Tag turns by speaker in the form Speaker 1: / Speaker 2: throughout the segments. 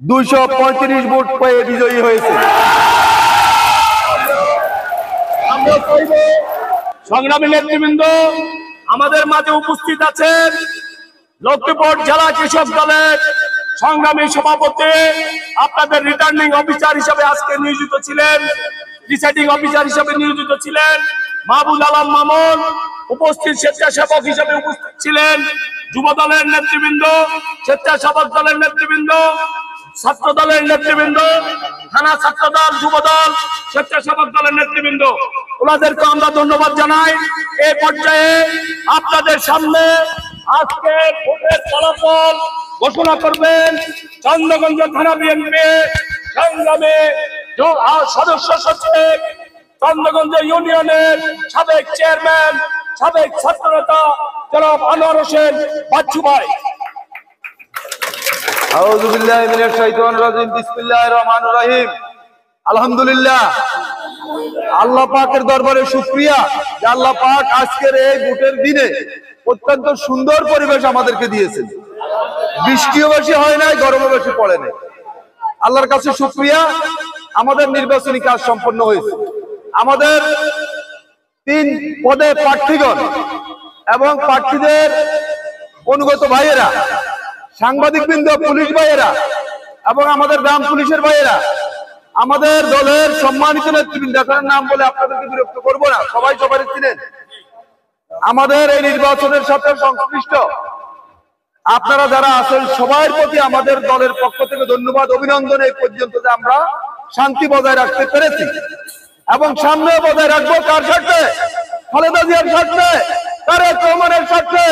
Speaker 1: 235 vote পেয়ে বিজয়ী হয়েছে।
Speaker 2: আমরা চাইব সংগ্রামী নেতৃবৃন্দ আমাদের মাঝে উপস্থিত আছেন লক্ষ্মীপুর জেলা কৃষক দলের সংগ্রামী সভাপতি, আপনাদের রিটার্নিং অফিসার হিসেবে আজকে নিয়োজিত ছিলেন, প্রিসাইডিং অফিসার হিসেবে নিয়োজিত ছিলেন মাহবুব আলম মামুন, উপস্থিত স্বেচ্ছাসেবক হিসেবে উপস্থিত ছিলেন যুব দলের নেতৃবৃন্দ, স্বেচ্ছাসেবক দলের নেতৃবৃন্দ, ছাত্র দলের নেতৃবৃন্দ, থানা ছাত্র দল, যুব দল, স্বেচ্ছাসেবক দলের নেতৃবৃন্দ, ওনাদেরকে আমরা ধন্যবাদ জানাই। এই পর্যায়ে আপনাদের সামনে আজকে ভোটের ফলাফল ঘোষণা করবেন চন্দ্রগঞ্জ থানা বিএনপি সংগ্রামী সদস্য সচিব, চন্দ্রগঞ্জ ইউনিয়নের সাবেক চেয়ারম্যান, সাবেক ছাত্রনেতা জনাব আনোয়ার হোসেন বাচ্চু ভাই।
Speaker 1: আউযু বিল্লাহি মিনাশ শাইতানির রাজিম। বিসমিল্লাহির রহমানির রহিম। আলহামদুলিল্লাহ, আল্লাহ পাকের দরবারে শুকরিয়া যে আল্লাহ পাক আজকের এই ভোটের দিনে অত্যন্ত সুন্দর পরিবেশ আমাদেরকে দিয়েছেন। বৃষ্টিও বেশি হয় নাই, গরমও বেশি পড়ে নাই। আল্লাহর কাছে শুকরিয়া। আমাদের নির্বাচনী কাজ সম্পন্ন হয়েছে। আমাদের 3 পদে প্রার্থীগণ এবং প্রার্থীদের অনুগত ভাইয়েরা, সাংবাদিক বৃন্দ, পুলিশ ভাইয়েরা এবং আমাদের গ্রাম পুলিশের ভাইয়েরা, আমাদের দলের সম্মানিত নেতৃবৃন্দ, এখন নাম বলে আপনাদেরকে বিরক্ত করবো না, সবাই সবারই চিনেন। আমাদের এই নির্বাচনের সাথে সংশ্লিষ্ট আপনারা যারা আছেন সবার প্রতি আমাদের দলের পক্ষ থেকে ধন্যবাদ, অভিনন্দন। এই পর্যন্ত যে আমরা শান্তি বজায় রাখতে পেরেছি এবং সামনে বজায় রাখবো। কার স্বার্থে? খালেদা জিয়ার স্বার্থে, তারেক রহমানের স্বার্থে,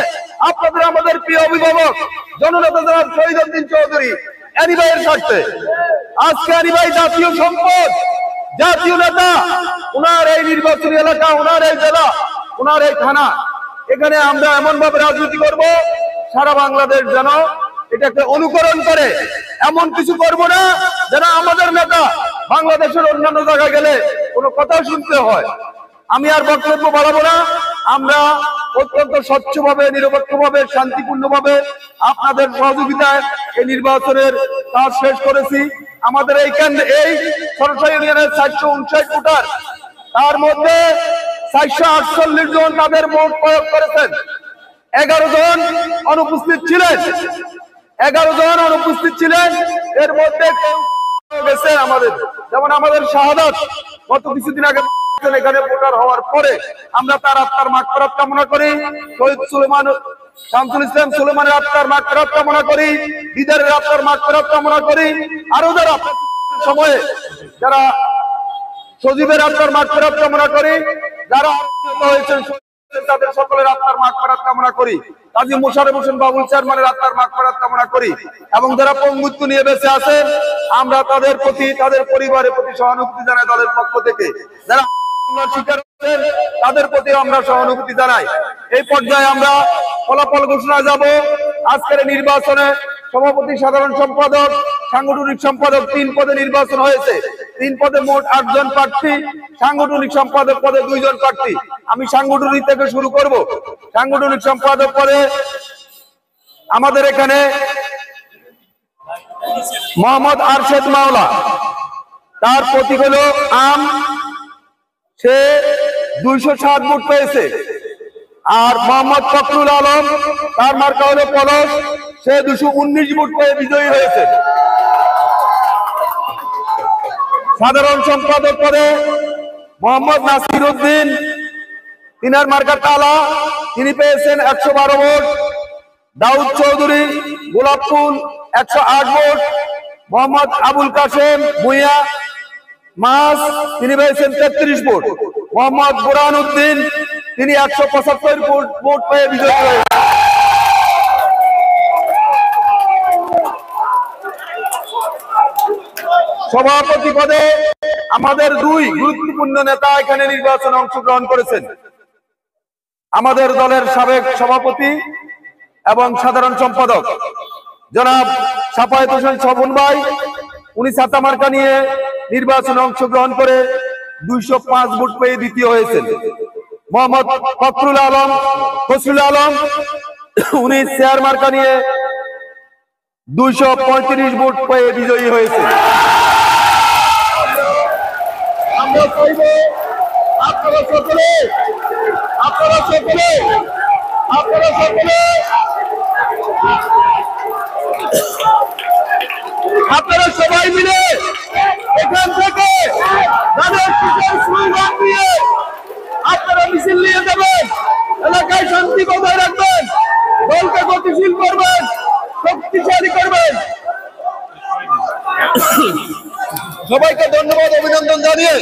Speaker 1: আপনাদের আমাদের প্রিয় অভিভাবক জননেতা জনাব শহীদ উদ্দিন চৌধুরী আলী ভাইয়ের স্বার্থে। আজকে আলী ভাই জাতীয় সম্পদ, জাতীয় নেতা। ওনার এই নির্বাচনী এলাকা, ওনার এই জেলা, ওনার এই থানা, এখানে আমরা এমন ভাবে রাজনীতি করব সারা বাংলাদেশ যেন এটাকে অনুকরণ করে। এমন কিছু করব না যেন আমাদের নেতা বাংলাদেশের অন্যান্য জায়গায় গেলে কোনো কথা শুনতে হয়। আমি আর বক্তব্য বাড়াবো না। আমরা অত্যন্ত স্বচ্ছভাবে, নিরপেক্ষভাবে, শান্তিপূর্ণভাবে আপনাদের সহযোগিতায় এই নির্বাচনের কাজ শেষ করেছি। আমাদের এই কেন্দ্রে, এই সরসা ইউনিয়নের 459 ভোটার, তার মধ্যে 448 জন তাদের ভোট প্রয়োগ করেছেন। 11 জন অনুপস্থিত ছিলেন। 11 জন অনুপস্থিত ছিলেন। এর মধ্যে কেউ গেছে আমাদের, যেমন আমাদের শাহাদাত গত কিছুদিন আগে এখানে ভোটার হওয়ার পরে আমরা তার আত্মার মাগফিরাত কামনা করি। শহীদ সুলেমান, শামসুল ইসলাম সুলেমানের আত্মার মাগফিরাত কামনা করি। দিদারের আত্মার মাগফিরাত কামনা করি। আরো যারা সময়ে যারা সজীবের আত্মার মাগফিরাত কামনা করি। যারা আহত হয়েছেন তাদের সকলের আত্মার মাগফিরাত কামনা করি। কাজী মোশাররফ হোসেন বাবুল চেয়ারম্যানের আত্মার মাগফিরাত কামনা করি। এবং যারা পঙ্গুত্ব নিয়ে বেঁচে আছেন আমরা তাদের প্রতি, তাদের পরিবারের প্রতি সহানুভূতি জানাই দলের পক্ষ থেকে। যারা শিকার হচ্ছেন তাদের প্রতি আমরা সহানুভূতি জানাই। এই পর্যায়ে আমরা ফলাফল ঘোষণা যাব। আজকের নির্বাচনে সভাপতি, সাধারণ সম্পাদক, সাংগঠনিক সম্পাদক 3 পদে নির্বাচন হয়েছে। 3 পদে মোট 8 জন প্রার্থী, সাংগঠনিক সম্পাদক পদে 2 জন প্রার্থী। আমি সাংগঠনিক থেকে শুরু করব। সাংগঠনিক সম্পাদক পদে আমাদের এখানে মোহাম্মদ আরশেদ মাওলা, তার প্রতীক হলো আম, সে 207 ভোট পেয়েছে। আর মোহাম্মদ ফখরুল আলম, তার মার্কা হলো পলস, সে 219 ভোট পেয়ে বিজয়ী হয়েছে। সাধারণ সম্পাদক পদে মোহাম্মদ নাসির উদ্দিন, তিনার মার্কা তালা, তিনি পেয়েছেন 112 ভোট। দাউদ চৌধুরী গোলাপফুল 108 ভোট। মোহাম্মদ আবুল কাশেম ভুইয়া মাস, তিনি পেয়েছেন 33 ভোট। মোহাম্মদ বুরহান উদ্দিন, তিনি 175 ভোট পেয়ে বিজয়ী হয়েছেন। সভাপতি পদে আমাদের 2 গুরুত্বপূর্ণ নেতা এখানে নির্বাচনে অংশগ্রহণ করেছেন। আমাদের দলের সাবেক সভাপতি এবং সাধারণ সম্পাদক জনাব সাফায়েত হোসেন স্বপন ভাই, উনি ছাতা মার্কা নিয়ে নির্বাচনে অংশগ্রহণ করে 205 ভোট পেয়ে দ্বিতীয় হয়েছেন। মোহাম্মদ ফখরুল আলম, উনি চেয়ার মার্কা নিয়ে 235 ভোট পেয়ে বিজয়ী হয়েছে।
Speaker 2: আমরা চাইব আপনারা সকলে আপনারা সবাই মিলে এখান থেকে স্লোগান দিয়ে আপনারা মিছিল নিয়ে যাবেন, এলাকায় শান্তি বজায় রাখবেন, দলকে গতিশীল করবেন, শক্তিশালী করবেন।
Speaker 1: সবাইকে ধন্যবাদ, অভিনন্দন জানিয়ে